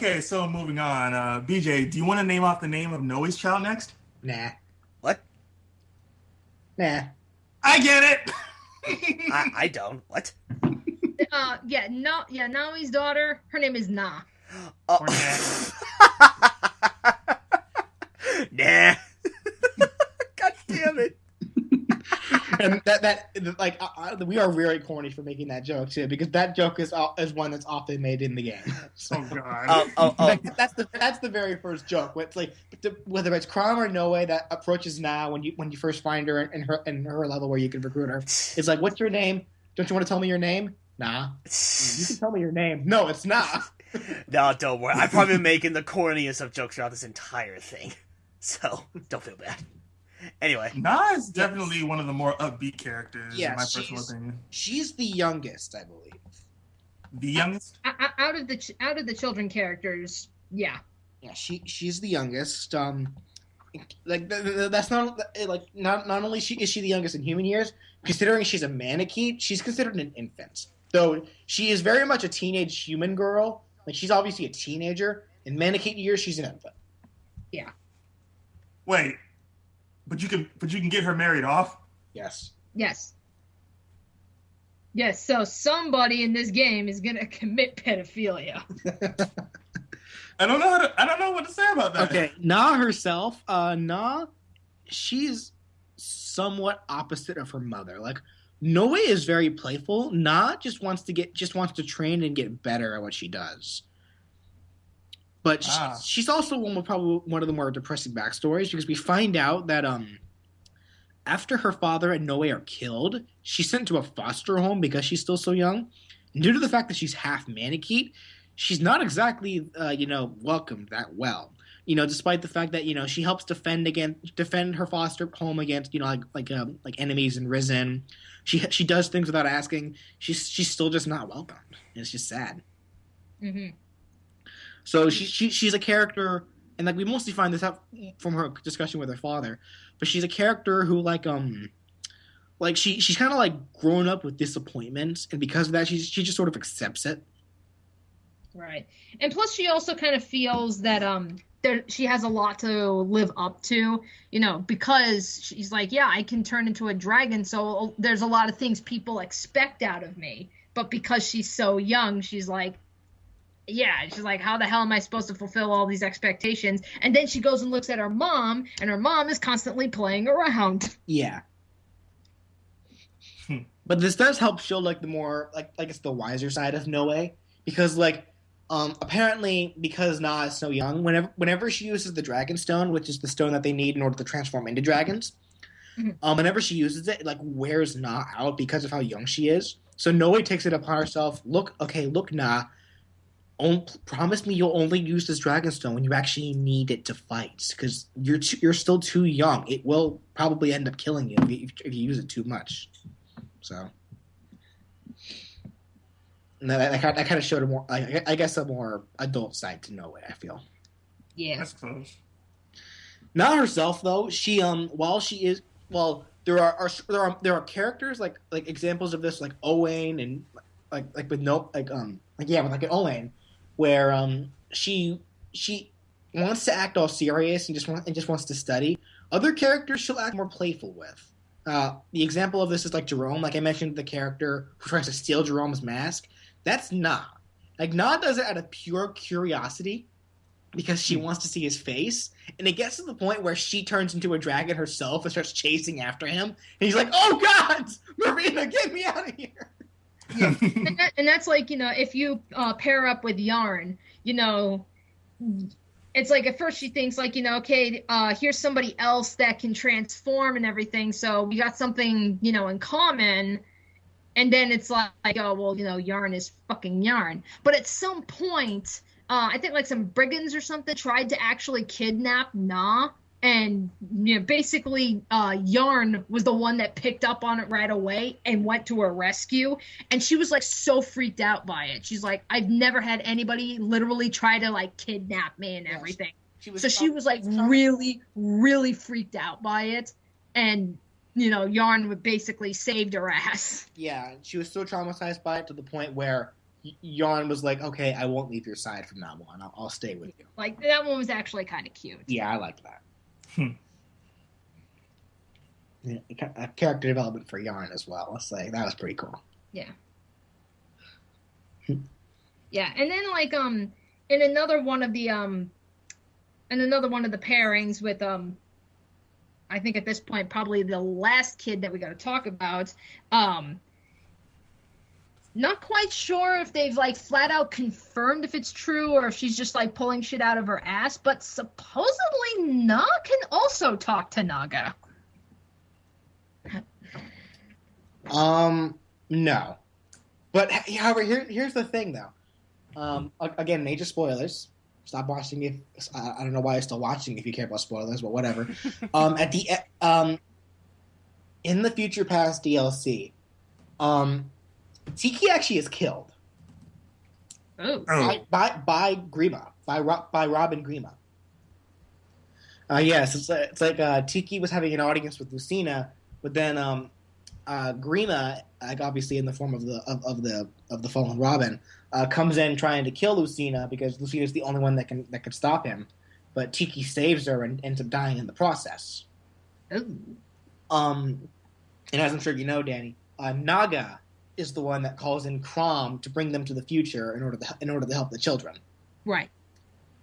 Okay, so moving on. BJ, do you want to name off the name of Noe's child next? Nah. What? Nah. I get it! I don't. What? Naomi's daughter, her name is Na. Oh. Or nah. Nah. God damn it. And we are very corny for making that joke too, because that joke is one that's often made in the game. So, Oh, God. That's the very first joke. It's like whether it's Crom or Noe that approaches Na when you first find her in her level where you can recruit her. It's like, what's your name? Don't you want to tell me your name? Nah. You can tell me your name. No, it's not. No, don't worry. I've probably been making the corniest of jokes throughout this entire thing. So, don't feel bad. Anyway. Na is definitely one of the more upbeat characters, in my personal opinion. She's the youngest, I believe. The youngest? Out of the children characters, yeah. Yeah, she's the youngest. That's not only is she the youngest in human years, considering she's a Manakete, she's considered an infant. Though she is very much a teenage human girl. Like, she's obviously a teenager. In Manakete years, she's an infant. Yeah. Wait, but you can get her married off? Yes. So somebody in this game is gonna commit pedophilia. I don't know what to say about that. Okay, Na herself, she's somewhat opposite of her mother. Like, Noe is very playful. Na just wants to train and get better at what she does. But she's also probably one of the more depressing backstories, because we find out that after her father and Noe are killed, she's sent to a foster home because she's still so young. And due to the fact that she's half Manakete, she's not exactly welcomed that well. Despite the fact that she helps defend her foster home against like enemies in Risen. She does things without asking. She's still just not welcomed. And it's just sad. Mm-hmm. So she's a character, and like we mostly find this out from her discussion with her father, but she's a character who she's kind of like grown up with disappointment, and because of that, she just sort of accepts it. Right, and plus she also kind of feels that she has a lot to live up to, because she's like, yeah, I can turn into a dragon, so there's a lot of things people expect out of me, but because she's so young, she's like, how the hell am I supposed to fulfill all these expectations? And then she goes and looks at her mom, and her mom is constantly playing around. Yeah. But this does help show the more it's the wiser side of Noe, because apparently because Na is so young, whenever she uses the Dragon Stone, which is the stone that they need in order to transform into dragons, whenever she uses it, it wears Na out because of how young she is. So Noe takes it upon herself. Look, Na. Promise me you'll only use this Dragonstone when you actually need it to fight, because you're still too young. It will probably end up killing you if you use it too much. So, that kind of showed a more, I guess, a more adult side to Noe, I feel. Yeah, I suppose. Not herself though. She there are characters like examples of this, like Owain and with Owain, where she wants to act all serious and just wants to study. Other characters she'll act more playful with. The example of this is Jerome. Like I mentioned, the character who tries to steal Jerome's mask. That's Na. Na does it out of pure curiosity because she wants to see his face, and it gets to the point where she turns into a dragon herself and starts chasing after him. And he's like, "Oh God, Marina, get me out of here!" Yeah, and that's if you pair up with Yarn, it's at first she thinks okay, here's somebody else that can transform and everything, so we got something in common, and then it's oh well, Yarn is fucking Yarn. But at some point, I think some brigands or something tried to actually kidnap Na. And basically, Yarn was the one that picked up on it right away and went to her rescue. And she was so freaked out by it. She's like, I've never had anybody literally try to kidnap me and everything. She was really, really freaked out by it. And Yarn basically saved her ass. Yeah, she was so traumatized by it to the point where Yarn was like, okay, I won't leave your side from now on. I'll stay with you. Like, that one was actually kind of cute. Yeah, I liked that. Yeah, a character development for Yarn as well. Let's say that was pretty cool. Yeah. Yeah, and then like in another one of the pairings with I think at this point probably the last kid that we got to talk about, not quite sure if they've like flat out confirmed if it's true or if she's just like pulling shit out of her ass, but supposedly Na can also talk to Naga. No. But however, here's the thing though. Again, major spoilers. Stop watching if I don't know why you're still watching if you care about spoilers, but whatever. At the in the Future Past DLC, Tiki actually is killed. By Grima, by Robin Grima. Yes, it's like Tiki was having an audience with Lucina, but then Grima, like obviously in the form of the fallen Robin, comes in trying to kill Lucina because Lucina's the only one that can stop him, but Tiki saves her and ends up dying in the process. Ooh. And as I'm sure you know, Danny, Naga is the one that calls in Crom to bring them to the future in order to help the children. Right.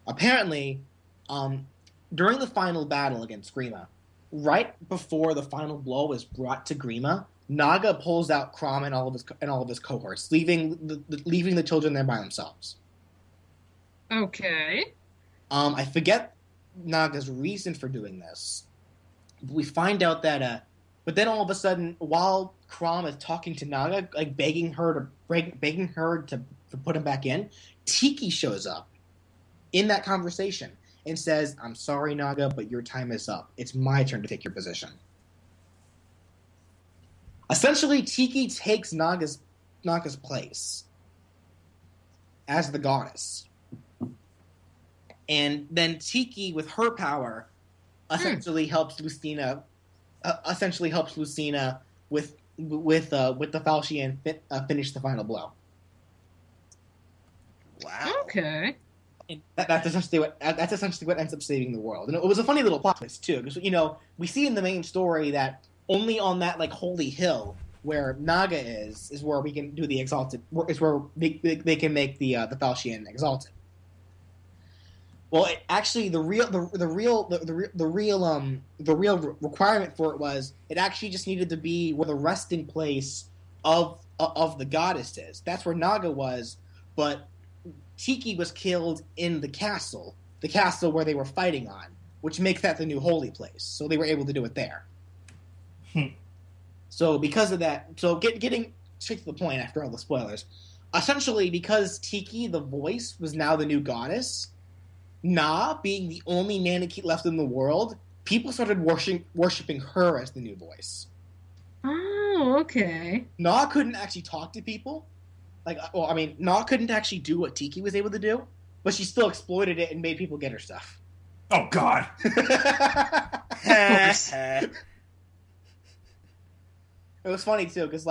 Apparently, during the final battle against Grima, right before the final blow is brought to Grima, Naga pulls out Crom and all of his cohorts, leaving the children there by themselves. Okay. I forget Naga's reason for doing this. We find out that, but then all of a sudden, while Crom is talking to Naga, like begging her to put him back in, Tiki shows up in that conversation and says, "I'm sorry, Naga, but your time is up. It's my turn to take your position." Essentially, Tiki takes Naga's place as the goddess. And then Tiki, with her power, essentially helps Lucina with the Falchion finish the final blow. Wow. Okay. And that's essentially what ends up saving the world. And it was a funny little plot twist too, because we see in the main story that only on that like holy hill where Naga is where we can do the exalted. Is where they can make the Falchion exalted. Well, actually, the real requirement for it was it actually just needed to be where the resting place of the goddess is. That's where Naga was, but Tiki was killed in the castle where they were fighting on, which makes that the new holy place. So they were able to do it there. So because of that, getting straight to the point after all the spoilers, essentially because Tiki, the voice, was now the new goddess, Na, being the only Nanakite left in the world, people started worshipping her as the new voice. Oh, okay. Na couldn't actually talk to people. Na couldn't actually do what Tiki was able to do, but she still exploited it and made people get her stuff. Oh, God. It was funny too, because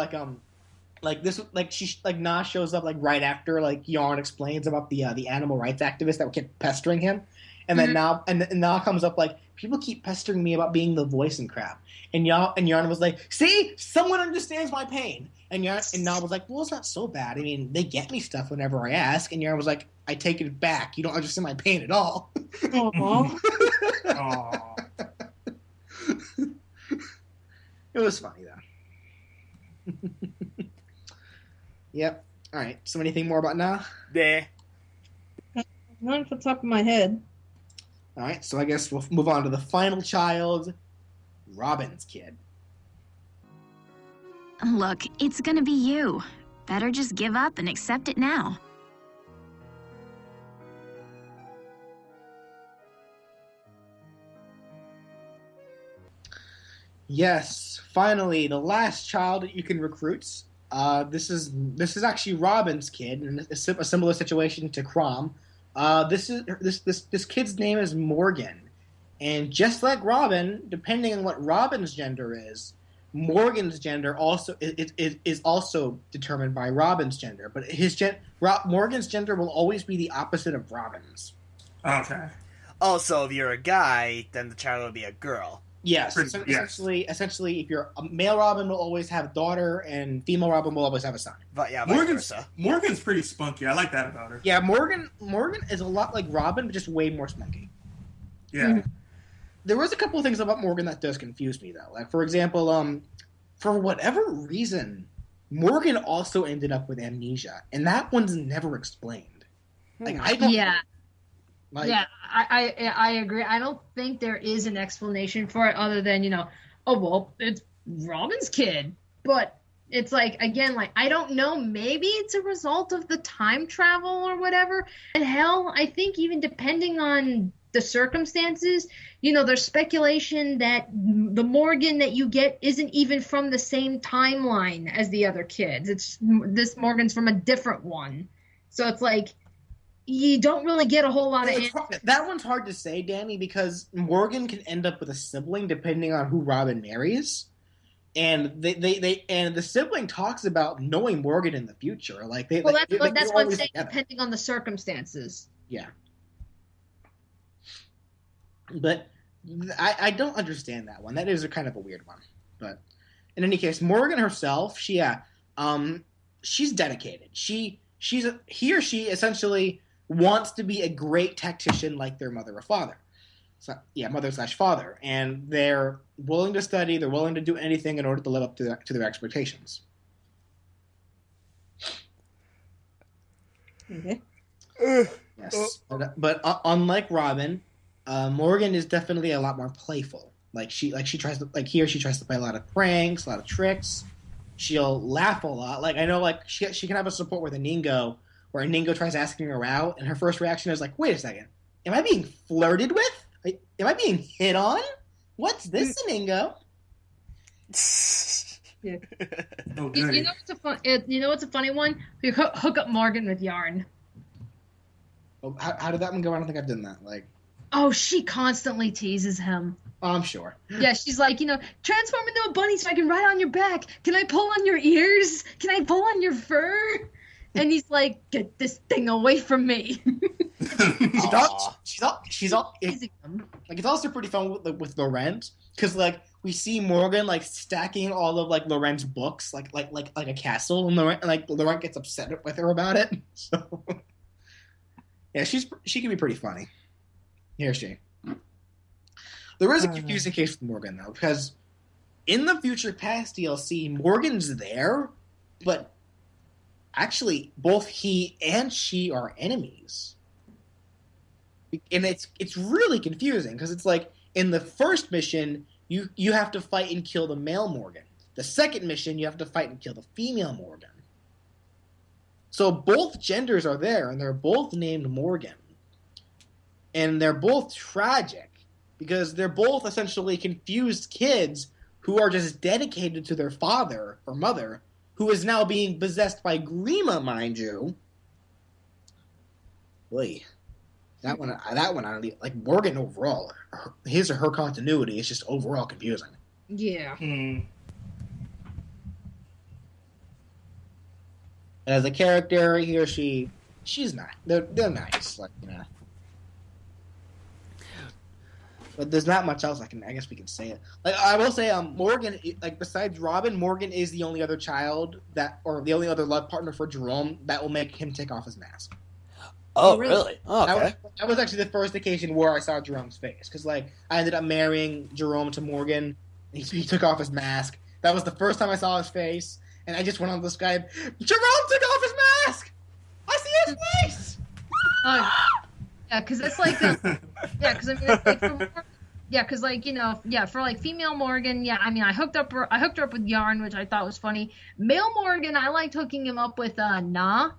Na shows up right after Yarn explains about the animal rights activists that kept pestering him, and then Na comes up people keep pestering me about being the voice and crap, and Yarn was like, see, someone understands my pain, and Na was like, well, it's not so bad. I mean, they get me stuff whenever I ask, and Yarn was like, I take it back. You don't understand my pain at all. Aww. Aww. It was funny though. Yep. All right. So anything more about Na? There. Not off the top of my head. All right. So I guess we'll move on to the final child, Robin's kid. Look, it's gonna be you. Better just give up and accept it now. Yes, finally, the last child that you can recruit. This is actually Robin's kid, in a similar situation to Crom. This kid's name is Morgan, and just like Robin, depending on what Robin's gender is, Morgan's gender also is also determined by Robin's gender, but Morgan's gender will always be the opposite of Robin's. Okay. Also, if you're a guy, then the child will be a girl. Yes. Yes. Essentially, if you're a male Robin will always have a daughter, and female Robin will always have a son. But yeah, Morgan's pretty spunky. I like that about her. Yeah, Morgan is a lot like Robin, but just way more spunky. Yeah. Mm-hmm. There was a couple of things about Morgan that does confuse me, though. Like, for example, for whatever reason, Morgan also ended up with amnesia, and that one's never explained. Like, I don't. Yeah. Like, yeah, I agree. I don't think there is an explanation for it other than, oh, well, it's Robin's kid. But it's like, again, like, I don't know. Maybe it's a result of the time travel or whatever. And hell, I think even depending on the circumstances, there's speculation that the Morgan that you get isn't even from the same timeline as the other kids. This Morgan's from a different one. So it's like, you don't really get a whole lot of answers. That one's hard to say, Danny, because Morgan can end up with a sibling depending on who Robin marries, and the sibling talks about knowing Morgan in the future. That's what I'm saying. Together. Depending on the circumstances. Yeah, but I don't understand that one. That is kind of a weird one. But in any case, Morgan herself, she's dedicated. He or she essentially wants to be a great tactician like their mother or father. So, yeah, mother/father. And they're willing to study, they're willing to do anything in order to live up to their expectations. Okay. Yes. But unlike Robin, Morgan is definitely a lot more playful. He or she tries to play a lot of pranks, a lot of tricks. She'll laugh a lot. Like, I know, like, she can have a support with a Ningo, where a Ningo tries asking her out, and her first reaction is like, wait a second, am I being flirted with? Am I being hit on? What's this, Ningo? Yeah. Oh, You know what's a funny one? We hook up Morgan with Yarn. Oh, how did that one go? I don't think I've done that. Like, oh, she constantly teases him. Oh, I'm sure. Yeah, she's like, transform into a bunny so I can ride on your back. Can I pull on your ears? Can I pull on your fur? And he's like, get this thing away from me. She's all it's also pretty fun with Laurent, because like we see Morgan like stacking all of like Laurent's books like a castle, and Laurent gets upset with her about it. So yeah, she can be pretty funny. Here she. There is a confusing case with Morgan though, because in the Future Past DLC, Morgan's there, but actually both he and she are enemies. And it's really confusing, because it's like in the first mission you have to fight and kill the male Morgan. The second mission you have to fight and kill the female Morgan. So both genders are there, and they're both named Morgan. And they're both tragic, because they're both essentially confused kids who are just dedicated to their father or mother, who is now being possessed by Grima, mind you. Boy, that one, I don't like Morgan overall. His or her continuity is just overall confusing. Yeah. As a character, he or she's not. They're nice, like, But there's not much else I guess we can say it. Like, I will say, Morgan, like, besides Robin, Morgan is the only other child or the only other love partner for Jerome that will make him take off his mask. Oh, really? Oh, okay. That was actually the first occasion where I saw Jerome's face, because, like, I ended up marrying Jerome to Morgan. He took off his mask. That was the first time I saw his face, and I just went on the Skype, Jerome took off his mask! I see his face! Yeah, because it's like, because I mean, it's like because like for like female Morgan, I hooked her up with Yarn, which I thought was funny. Male Morgan, I liked hooking him up with Na,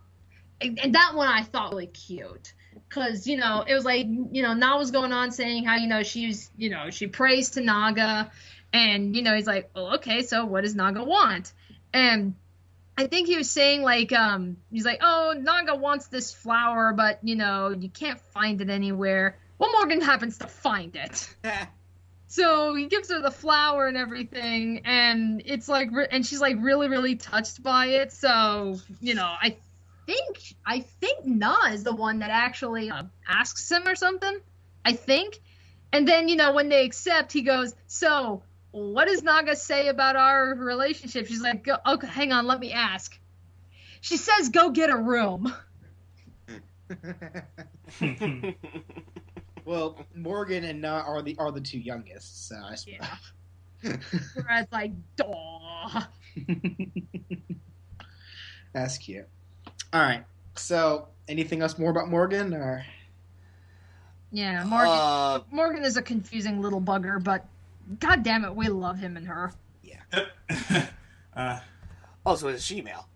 and that one I thought really cute, because it was like Na was going on saying how she prays to Naga, and he's like, oh, okay, so what does Naga want? And I think he was saying, like, he's like, oh, Naga wants this flower, but, you can't find it anywhere. Well, Morgan happens to find it. So he gives her the flower and everything, and it's like, and she's like really, really touched by it. So, you know, I think Na is the one that actually asks him or something. I think. And then, you know, when they accept, he goes, so what does Naga say about our relationship? She's like, okay, hang on, let me ask. She says, go get a room. Well, Morgan and Na are the two youngest, so I suppose. Yeah. Whereas, like, duh. That's cute. All right. So, anything else more about Morgan, or? Yeah, Morgan is a confusing little bugger, but god damn it, we love him and her. Yeah. Also, it's a she-male.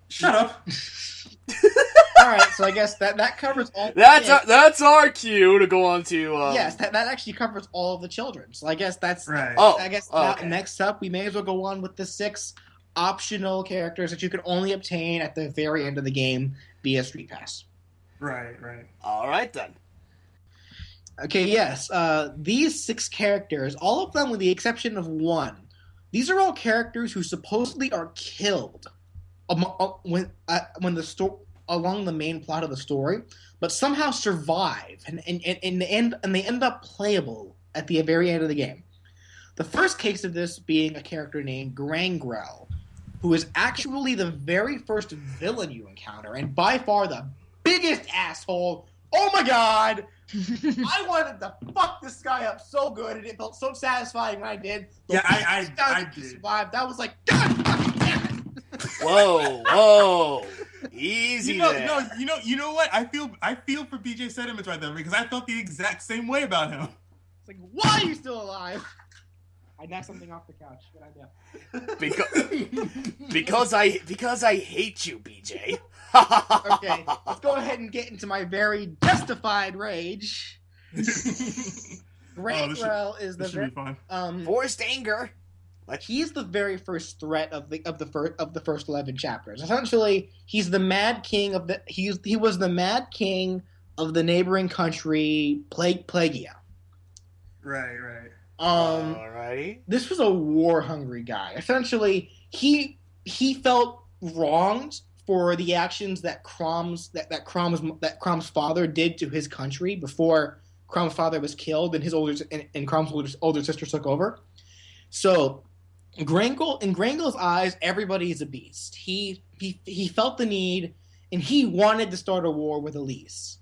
Shut up. All right, so I guess that covers all. That's our cue to go on to. Yes, that actually covers all of the children. So I guess that's Right. Okay. Next up, we may as well go on with the 6 optional characters that you can only obtain at the very end of the game via Street Pass. Right. All right then. Okay, yes. These 6 characters, all of them with the exception of 1, these are all characters who supposedly are killed when along the main plot of the story, but somehow survive and they end up playable at the very end of the game. The first case of this being a character named Gangrel, who is actually the very first villain you encounter, and by far the biggest asshole. Oh my god! I wanted to fuck this guy up so good, and it felt so satisfying when I did. Yeah, I did. Survived. That was like, god fucking damn it! Whoa, easy there. You know what? I feel for BJ sentiments right there because I felt the exact same way about him. It's like, why are you still alive? I knocked something off the couch. Good idea. Because I hate you, BJ. Okay, let's go ahead and get into my very justified rage. Gangrel is this should be fun. Forced anger. He's the very first threat of the first 11 chapters. Essentially, he's the Mad King of the he was the Mad King of the neighboring country Plagia. Right. Alrighty. This was a war-hungry guy. Essentially, he felt wronged for the actions that Crom's father did to his country before Crom's father was killed and Crom's older sister took over. So, in Grangel's eyes, everybody is a beast. He felt the need, and he wanted to start a war with Elise.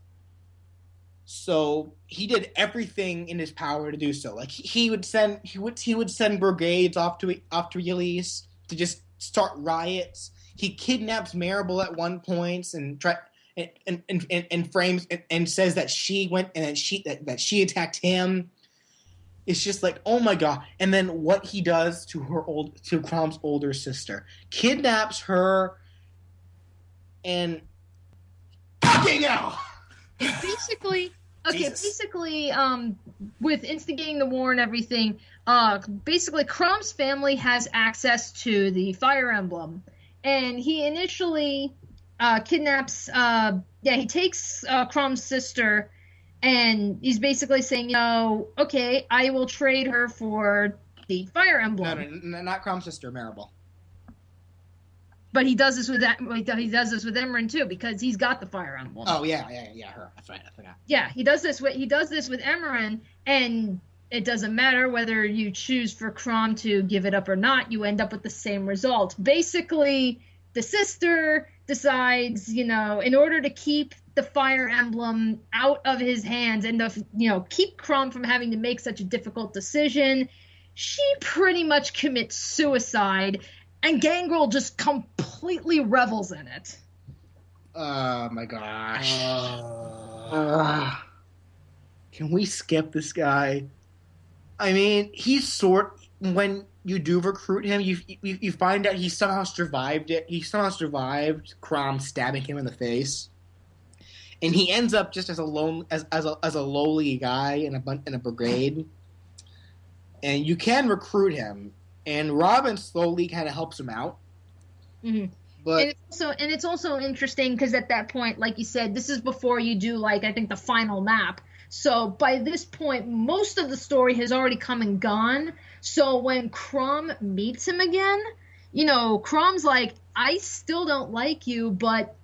So he did everything in his power to do so. Like he would send brigades off to Elise to just start riots. He kidnaps Maribel at one point and frames and says that she went and that she attacked him. It's just like, oh my god! And then what he does to Crom's older sister, kidnaps her, and fucking hell. Basically, Jesus. with instigating the war and everything, basically Crom's family has access to the Fire Emblem, and he initially kidnaps. He takes Crom's sister. And he's basically saying, okay, I will trade her for the Fire Emblem. No, not Crom's sister, Maribel. But he does this with Emmeryn too, because he's got the Fire Emblem. Oh yeah, her. That's right, I forgot. Yeah, he does this with Emmeryn, and it doesn't matter whether you choose for Crom to give it up or not. You end up with the same result. Basically, the sister decides, in order to keep the Fire Emblem out of his hands and keep Crom from having to make such a difficult decision, she pretty much commits suicide, and Gangrel just completely revels in it. Oh my gosh. Can we skip this guy? I mean, when you do recruit him, you find out he somehow survived it. He somehow survived Crom stabbing him in the face. And he ends up just as a lowly guy in a brigade, and you can recruit him. And Robin slowly kind of helps him out. Mm-hmm. But it's also interesting because at that point, like you said, this is before you do I think the final map. So by this point, most of the story has already come and gone. So when Crom meets him again, Crom's like, I still don't like you, but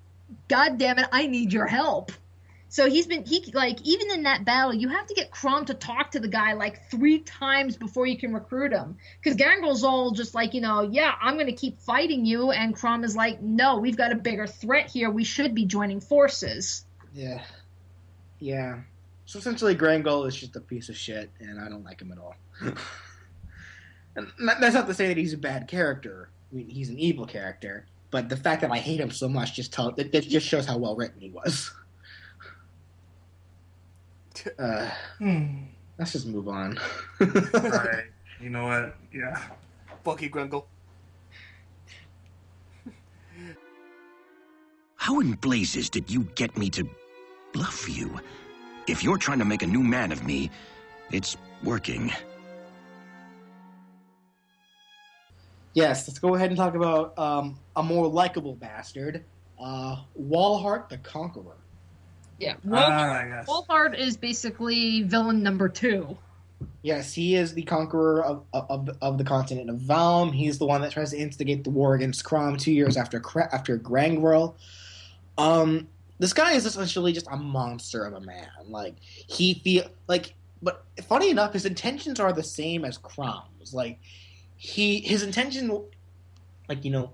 God damn it, I need your help. So even in that battle, you have to get Crom to talk to the guy like 3 times before you can recruit him. Because Gangrel's all just like, yeah, I'm going to keep fighting you. And Crom is like, no, we've got a bigger threat here. We should be joining forces. Yeah. Yeah. So essentially, Gangrel is just a piece of shit, and I don't like him at all. And that's not to say that he's a bad character. I mean, he's an evil character. But the fact that I hate him so much just shows how well written he was. Let's just move on. Alright, you know what? Yeah. Fuck you, Gangrel. How in blazes did you get me to bluff you? If you're trying to make a new man of me, it's working. Yes, let's go ahead and talk about a more likable bastard, Walhart the Conqueror. Yeah, Yes. Walhart is basically villain number 2. Yes, he is the conqueror of the continent of Valm. He's the one that tries to instigate the war against Crom 2 years after Gangrel. This guy is essentially just a monster of a man. But funny enough, his intentions are the same as Crom's. His intention,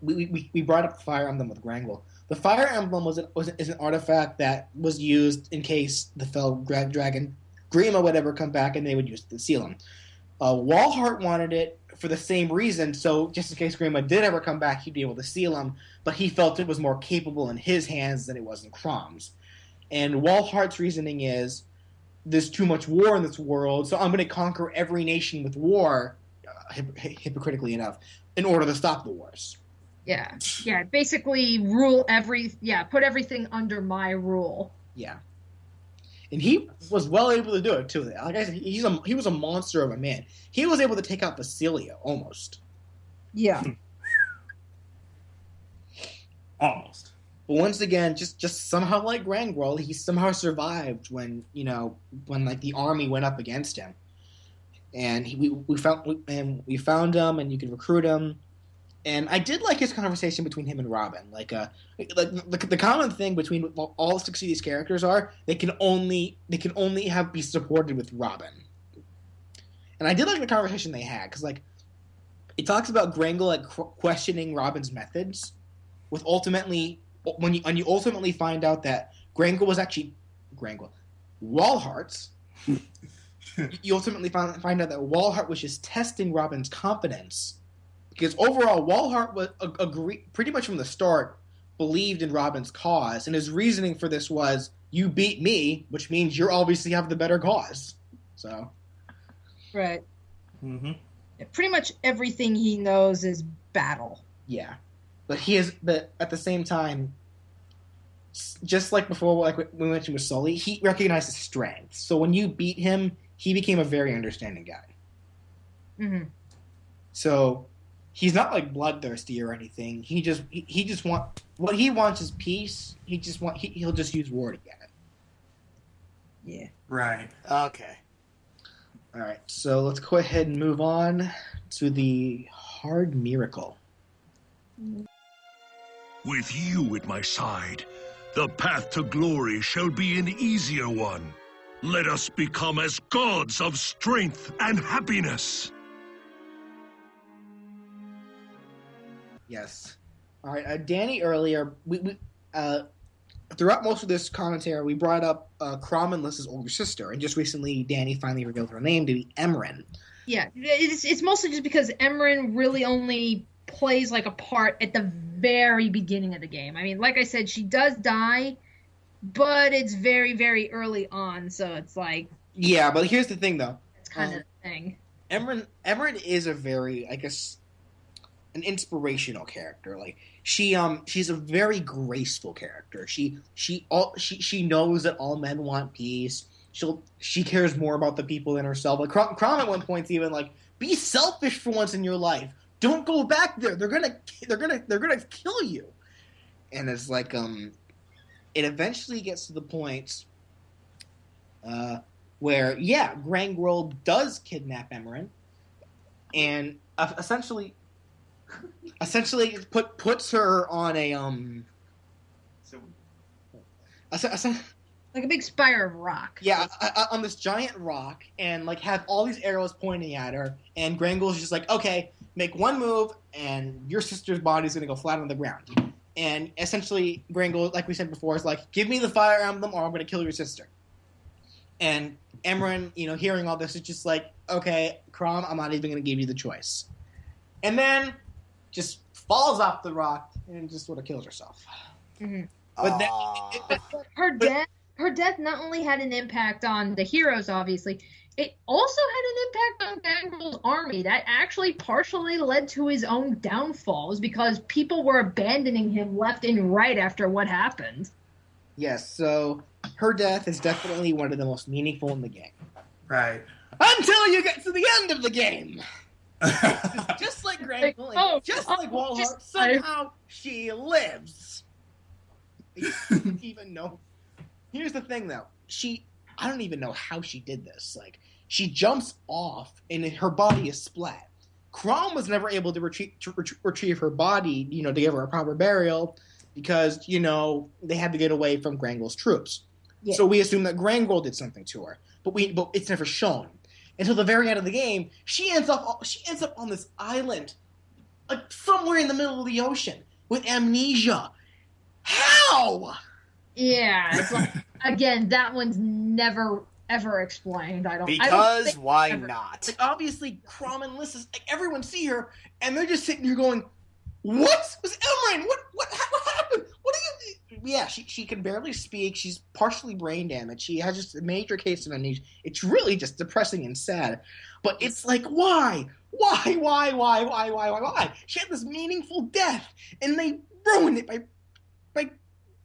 we brought up the Fire Emblem with Gangrel. The Fire Emblem is an artifact that was used in case the fell dragon Grima would ever come back, and they would use it to seal him. Walhart wanted it for the same reason, so just in case Grima did ever come back, he'd be able to seal him, but he felt it was more capable in his hands than it was in Crom's. And Walhart's reasoning is, there's too much war in this world, so I'm going to conquer every nation with war, hypocritically enough, in order to stop the wars. Yeah. Basically, put everything under my rule. Yeah. And he was well able to do it too. Like I said, he was a monster of a man. He was able to take out Basilia almost. Yeah. Almost. But once again, just somehow like Gangrel, he somehow survived when the army went up against him. And we found him, and you could recruit him. And I did like his conversation between him and Robin. The common thing between all 6 of these characters are they can only be supported with Robin. And I did like the conversation they had because it talks about Gangrel questioning Robin's methods, with ultimately when you ultimately find out that Gangrel was actually Walhart's. You ultimately find out that Walhart was just testing Robin's confidence. Because overall, Walhart was pretty much from the start believed in Robin's cause, and his reasoning for this was, you beat me, which means you obviously have the better cause. So, right. Mm-hmm. Yeah, pretty much everything he knows is battle. Yeah, but at the same time, just like before, like we mentioned with Sully, he recognized his strengths. So when you beat him, he became a very understanding guy. Mm-hmm. So he's not bloodthirsty or anything. He just what he wants is peace. He'll just use war to get it. Yeah. Right. Okay. All right. So let's go ahead and move on to the hard miracle. With you at my side, the path to glory shall be an easier one. Let us become as gods of strength and happiness. Yes. All right. Danny, earlier, we throughout most of this commentary, we brought up Crom and Lys's older sister, and just recently, Danny finally revealed her name to be Emmeryn. Yeah, it's mostly just because Emmeryn really only plays a part at the very beginning of the game. I mean, like I said, she does die, but it's very, very early on, so it's like... Yeah, but here's the thing, though. It's kind of the thing. Emmeryn is a very, I guess, an inspirational character. She's a very graceful character. She knows that all men want peace. She cares more about the people than herself. Crom at one point's even be selfish for once in your life. Don't go back there. They're gonna kill you. And it's it eventually gets to the point where, Gangrel does kidnap Emmeryn, and essentially puts her on a like a big spire of rock. Yeah, on this giant rock, and like have all these arrows pointing at her, and Grangel's just like, okay, make one move, and your sister's body's gonna go flat on the ground. And essentially, Gangrel, like we said before, is like, give me the Fire Emblem, or I'm gonna kill your sister. And Emmeryn, hearing all this, is just like, okay, Crom, I'm not even gonna give you the choice. And then just falls off the rock and just sort of kills herself. Mm-hmm. But then, her death not only had an impact on the heroes, obviously, it also had an impact on Gangrel's army. That actually partially led to his own downfalls because people were abandoning him left and right after what happened. Yes, so her death is definitely one of the most meaningful in the game. Right. Until you get to the end of the game. Just like Gangrel, just like Walhart, somehow she lives. I don't even know. Here's the thing, though. I don't even know how she did this. Like, she jumps off, and her body is splat. Crom was never able to retrieve her body, to give her a proper burial, because, they had to get away from Grangel's troops. Yeah. So we assume that Gangrel did something to her, but it's never shown. Until the very end of the game, she ends up on this island, like somewhere in the middle of the ocean, with amnesia. How? Yeah, it's like, again, that one's never ever explained. Why not? Like, obviously, Crom and Liz, like, everyone see her, and they're just sitting here going, "What was Emmeryn? What happened? What are you?" Yeah, she can barely speak. She's partially brain damaged. She has just a major case of amnesia. It's really just depressing and sad. But it's like, why? Why? She had this meaningful death, and they ruined it by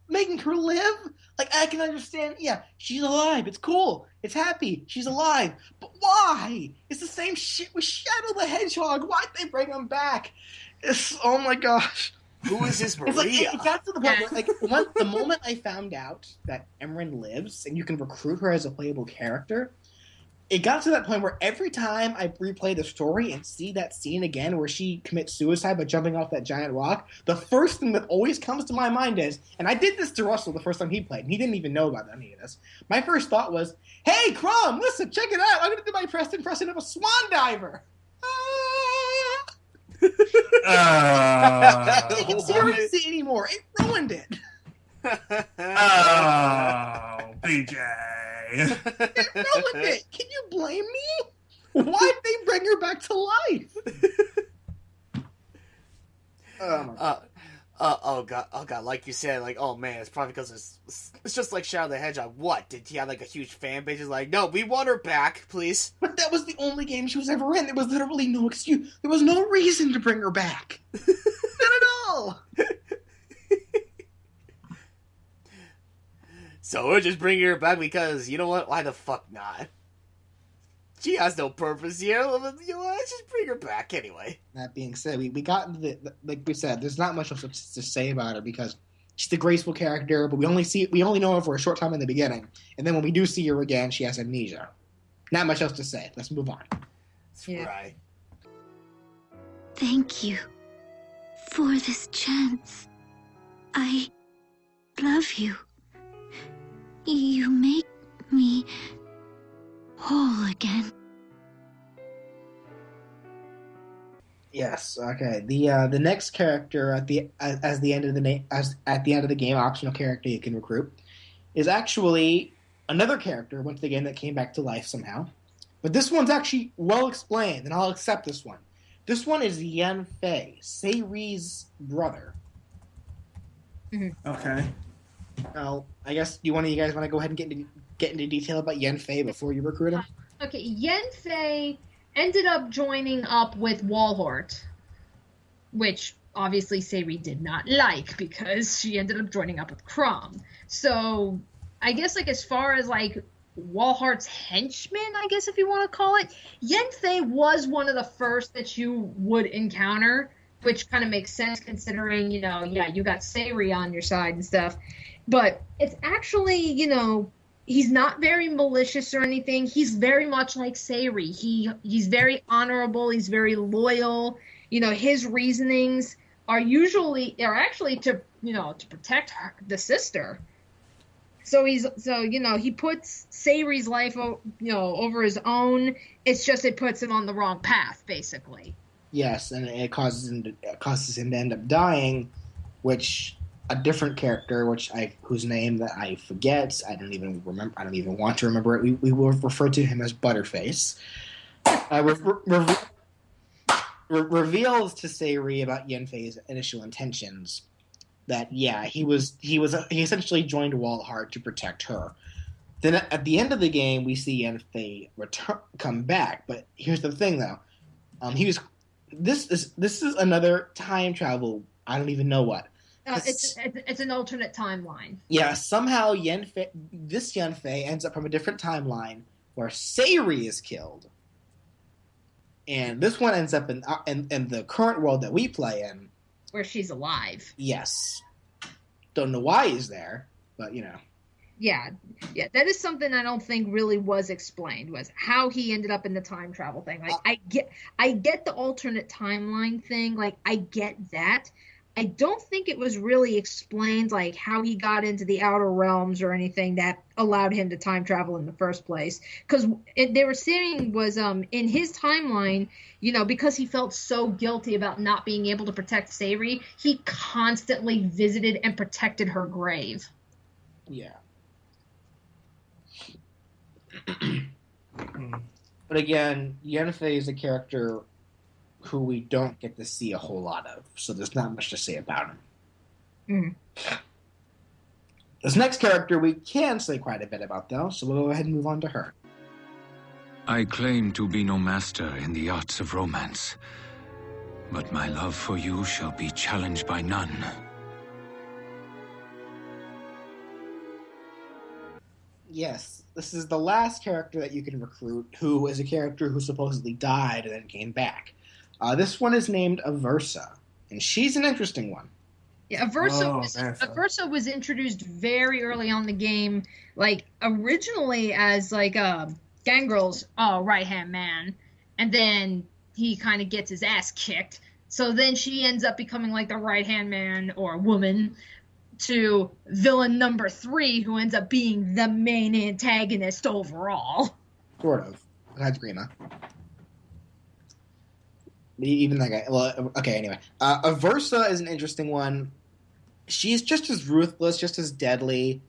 making her live? Like, I can understand, she's alive. It's cool. It's happy. She's alive. But why? It's the same shit with Shadow the Hedgehog. Why'd they bring him back? Oh my gosh. Who is this Maria? It got to the point where, the moment I found out that Emmeryn lives and you can recruit her as a playable character, it got to that point where every time I replay the story and see that scene again where she commits suicide by jumping off that giant rock, the first thing that always comes to my mind is, and I did this to Russell the first time he played, and he didn't even know about any of this. My first thought was, hey, Crom, listen, check it out. I'm going to do my press impression of a swan diver. I can't see it anymore. It ruined it. Oh, BJ. It ruined it. Can you blame me? Why'd they bring her back to life? Oh my god. Oh god, like you said, like, oh man, it's probably because it's just like Shadow the Hedgehog. What? Did he have like a huge fan base? It's like, no, we want her back, please. But that was the only game she was ever in. There was literally no excuse. There was no reason to bring her back. Not at all. So we're just bringing her back because, you know what? Why the fuck not? She has no purpose here. You know what? Let's just bring her back anyway. That being said, we got into like we said, there's not much else to say about her because she's a graceful character, but we only know her for a short time in the beginning, and then when we do see her again, she has amnesia. Not much else to say. Let's move on. That's right. Thank you for this chance. I love you. You make me whole again. Yes. Okay. The next character at the end of the game, optional character you can recruit, is actually another character once again that came back to life somehow. But this one's actually well explained, and I'll accept this one. This one is Yanfei, Seiri's brother. Mm-hmm. Okay. Now, I guess you guys want to go ahead and get into detail about Yanfei before you recruit him? Okay, Yanfei ended up joining up with Walhart, which obviously Seiri did not like because she ended up joining up with Crom. So I guess like as far as like Walhart's henchman, I guess if you want to call it, Yanfei was one of the first that you would encounter, which kind of makes sense considering, you got Seiri on your side and stuff. But it's actually, he's not very malicious or anything. He's very much like Sayri. He's very honorable. He's very loyal. His reasonings are actually to protect the sister. So he puts Sayri's life over his own. It's just it puts him on the wrong path, basically. Yes, and it causes him to end up dying, which a different character, whose name that I forget, I don't even remember. I don't even want to remember it. We will refer to him as Butterface. Reveals to Sayri about Yenfei's initial intentions. That he essentially joined Walhart to protect her. Then at the end of the game, we see Yenfei come back. But here's the thing, though. This is another time travel. I don't even know what. It's an alternate timeline. Yeah, somehow Yenfei ends up from a different timeline where Sayri is killed, and this one ends up in the current world that we play in, where she's alive. Yes, don't know why he's there, but Yeah, that is something I don't think really was explained, was how he ended up in the time travel thing. Like, I get the alternate timeline thing. Like, I get that. I don't think it was really explained, like, how he got into the outer realms or anything that allowed him to time travel in the first place. Because they were saying was, in his timeline, because he felt so guilty about not being able to protect Sayri, he constantly visited and protected her grave. Yeah. But again, Yenfei is a character who we don't get to see a whole lot of, so there's not much to say about him. This next character we can say quite a bit about, though, so we'll go ahead and move on to her. I claim to be no master in the arts of romance, but my love for you shall be challenged by none. Yes, this is the last character that you can recruit, who is a character who supposedly died and then came back. This one is named Aversa, and she's an interesting one. Yeah, Aversa was introduced very early on in the game, like originally as like Gangrel's right-hand man, and then he kind of gets his ass kicked. So then she ends up becoming like the right-hand man or woman to villain number 3, who ends up being the main antagonist overall. Sort of. Besides Grima. Even that guy. Well, okay, anyway. Aversa is an interesting one. She's just as ruthless, just as deadly.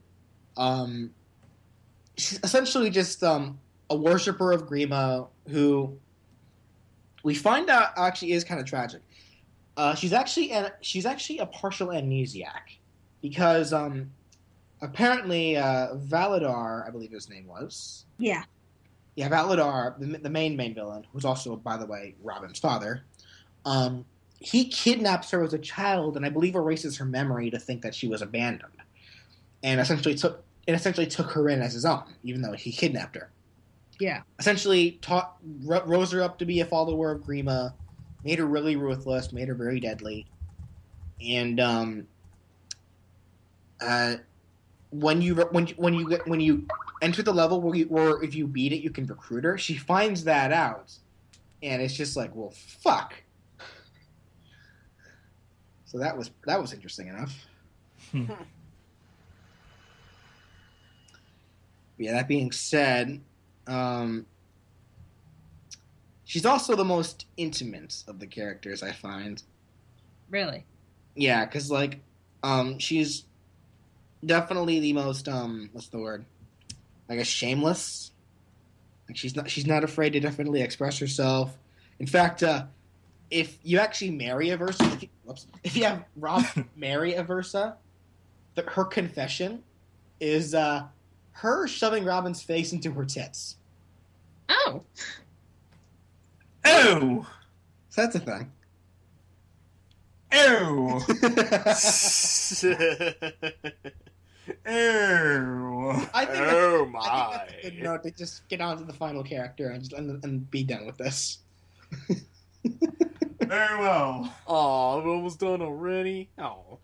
She's essentially just a worshiper of Grima who we find out actually is kind of tragic. She's actually a partial amnesiac because apparently Validar, I believe his name was. Yeah. Yeah, Validar, the main villain, who's also, by the way, Robin's father, he kidnaps her as a child and I believe erases her memory to think that she was abandoned, and essentially took her in as his own, even though he kidnapped her. Yeah. Essentially rose her up to be a follower of Grima, made her really ruthless, made her very deadly, and when you enter the level where if you beat it, you can recruit her. She finds that out, and it's just like, well, fuck. So that was interesting enough. Yeah. That being said, she's also the most intimate of the characters, I find. Really? Yeah, because she's definitely the most what's the word? I guess shameless. Like she's not afraid to definitely express herself. In fact, if you actually marry Aversa, if you have Rob marry Aversa, her confession is her shoving Robin's face into her tits. Oh. Ew. So that's a thing. Ew. Ew. I think Oh my! I think that's a good note to just get on to the final character and be done with this. Very well. Aw, we're almost done already. Oh.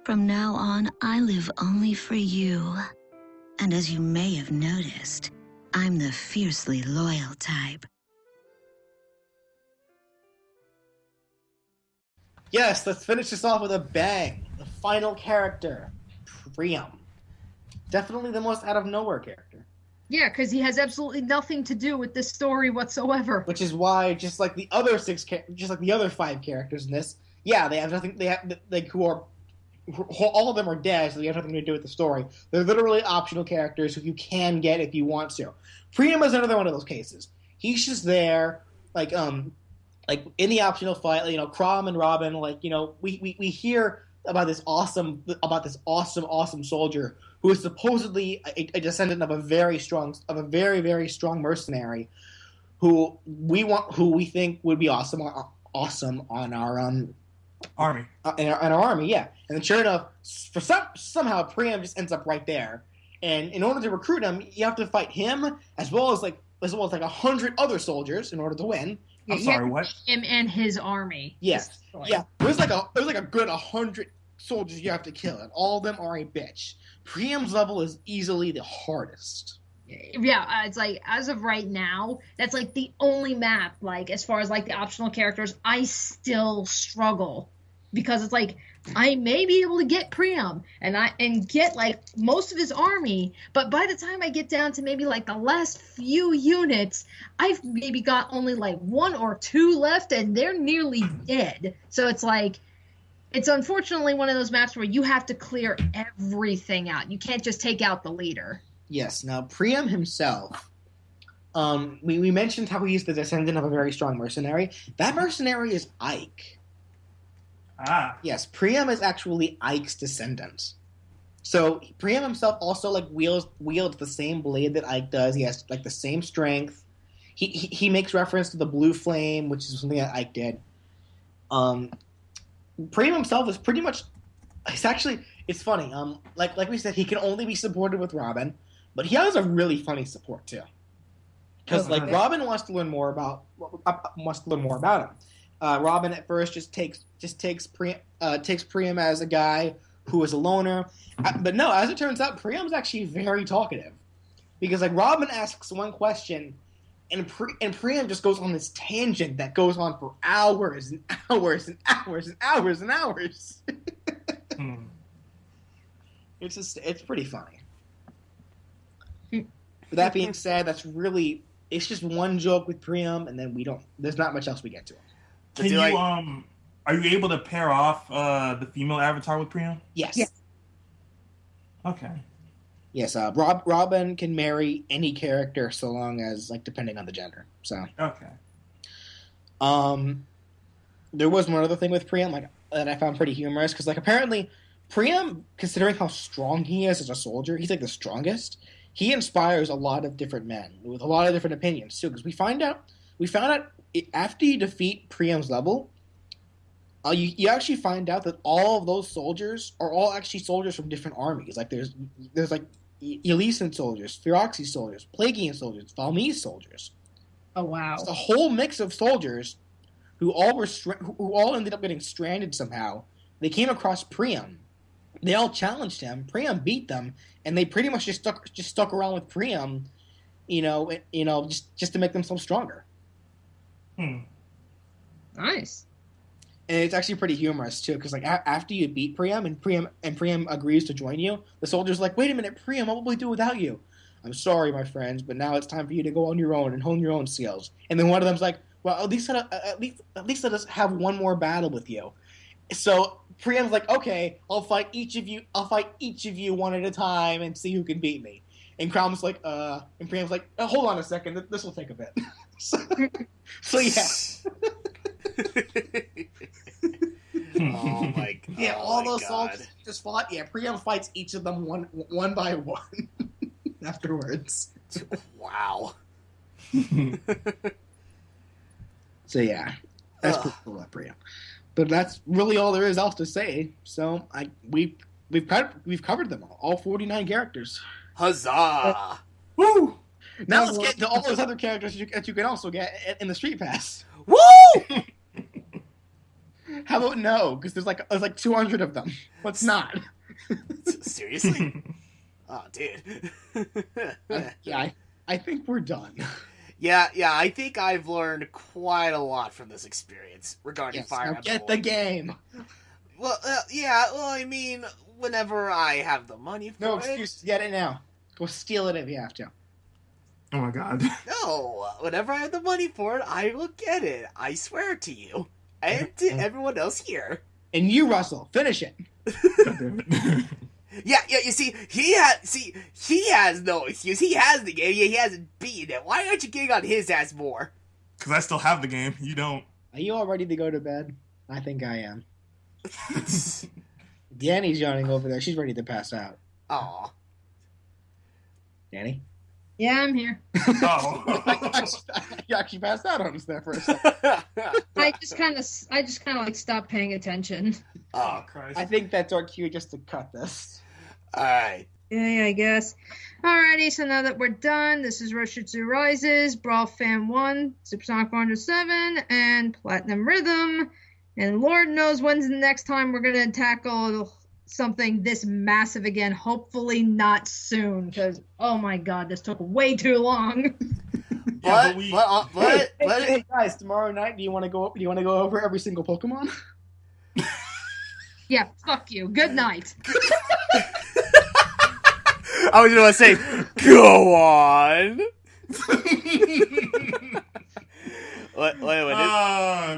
From now on, I live only for you. And as you may have noticed, I'm the fiercely loyal type. Yes, let's finish this off with a bang. The final character, Priam. Definitely the most out-of-nowhere character. Yeah, because he has absolutely nothing to do with this story whatsoever. Which is why, just like the other 5 characters in this, yeah, they have nothing. They have all of them are dead, so they have nothing to do with the story. They're literally optional characters who you can get if you want to. Priam is another one of those cases. He's just there, like in the optional fight, Crom and Robin, we hear about this awesome soldier who is supposedly a descendant of a very very strong mercenary who we think would be awesome on our army. In our army, yeah. And then sure enough, somehow Priam just ends up right there. And in order to recruit him, you have to fight him as well as 100 other soldiers in order to win. I'm sorry, what? Him and his army. Yes. Yeah. There's like a good 100 soldiers you have to kill, and all of them are a bitch. Priam's level is easily the hardest. Yeah, it's like, as of right now, that's like the only map, like, as far as like the optional characters, I still struggle. Because it's like, I may be able to get Priam and get like most of his army, but by the time I get down to maybe like the last few units, I've maybe got only like 1 or 2 left and they're nearly dead. So it's like, it's unfortunately one of those maps where you have to clear everything out. You can't just take out the leader. Yes. Now, Priam himself, we mentioned how he's the descendant of a very strong mercenary. That mercenary is Ike. Ah. Yes, Priam is actually Ike's descendant. So Priam himself also wields the same blade that Ike does. He has like the same strength. He makes reference to the blue flame, which is something that Ike did. Priam himself is pretty much. It's funny. Like we said, he can only be supported with Robin, but he has a really funny support too. Because Robin wants to learn more about him. Robin at first just takes Priam as a guy who is a loner, but no, as it turns out, Priam's actually very talkative, because like Robin asks one question, and Priam just goes on this tangent that goes on for hours and hours and hours and hours and hours. It's pretty funny. With that being said, it's just one joke with Priam, and then there's not much else we get to him. Are you able to pair off the female avatar with Priam? Yes. Yeah. Okay. Yes, Robin can marry any character so long as, depending on the gender. So. Okay. There was one other thing with Priam, that I found pretty humorous, because, apparently, Priam, considering how strong he is as a soldier, he's, the strongest. He inspires a lot of different men with a lot of different opinions, too, because we found out after you defeat Priam's level, you actually find out that all of those soldiers are all actually soldiers from different armies. There's Elysian soldiers, Feroxy soldiers, Plagian soldiers, Valmese soldiers. Oh wow! It's a whole mix of soldiers who all ended up getting stranded somehow. They came across Priam. They all challenged him. Priam beat them, and they pretty much just stuck around with Priam, just to make themselves stronger. Nice. And it's actually pretty humorous too, because after you beat Priam and Priam agrees to join you, the soldier's like, "Wait a minute, Priam, what will we do without you?" "I'm sorry, my friends, but now it's time for you to go on your own and hone your own skills." And then one of them's like, "Well, at least let us have one more battle with you." So Priam's like, "Okay, I'll fight each of you one at a time and see who can beat me." And Crom's like, and Priam's like, "Hold on a second, this will take a bit." So yeah. Oh my god. Yeah, all those soldiers just fought. Yeah, Priam fights each of them one by one afterwards. Wow. So yeah, that's pretty cool about Priam. But that's really all there is else to say. So we've covered them all 49 characters. Huzzah! Woo! Now let's get to all those other characters that you can also get in the Street Pass. Woo! How about no? Because there's 200 of them. Let's not. Seriously? Oh, dude. I think we're done. Yeah, I think I've learned quite a lot from this experience regarding Fire Emblem. Get the game. Well, I mean, whenever I have the money for it. No excuse. Get it now. Go steal it if you have to. Oh my god. No, whenever I have the money for it, I will get it. I swear to you. And to everyone else here. And you, Russell, finish it. Yeah, you see, he has no excuse. He has the game, he hasn't beaten it. Why aren't you getting on his ass more? Because I still have the game. You don't. Are you all ready to go to bed? I think I am. Danny's yawning over there. She's ready to pass out. Aw. Danny? Yeah, I'm here. Oh. You actually passed out on us there for a second. I just kind of like stopped paying attention. Oh, Christ. I think that's our cue just to cut this. Alright. Yeah, I guess. Alrighty, so now that we're done, this is RoushutsuRises, Brawl Fan 1, Supersonic 407, and PlatinumRhythm. And Lord knows when's the next time we're going to tackle something this massive again. Hopefully not soon, because, oh my god, this took way too long. Hey guys, tomorrow night, do you want to go over every single Pokemon? Yeah, fuck you. Good night. I was going to say, go on.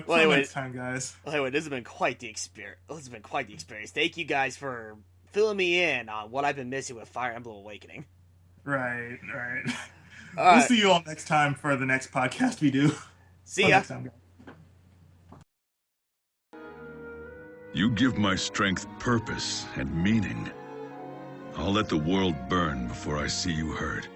Wait, next time, guys. Anyway, this has been quite the experience. Thank you guys for filling me in on what I've been missing with Fire Emblem Awakening. Right. All We'll right. see you all next time for the next podcast we do. See ya. Next time, guys. You give my strength purpose and meaning. I'll let the world burn before I see you hurt.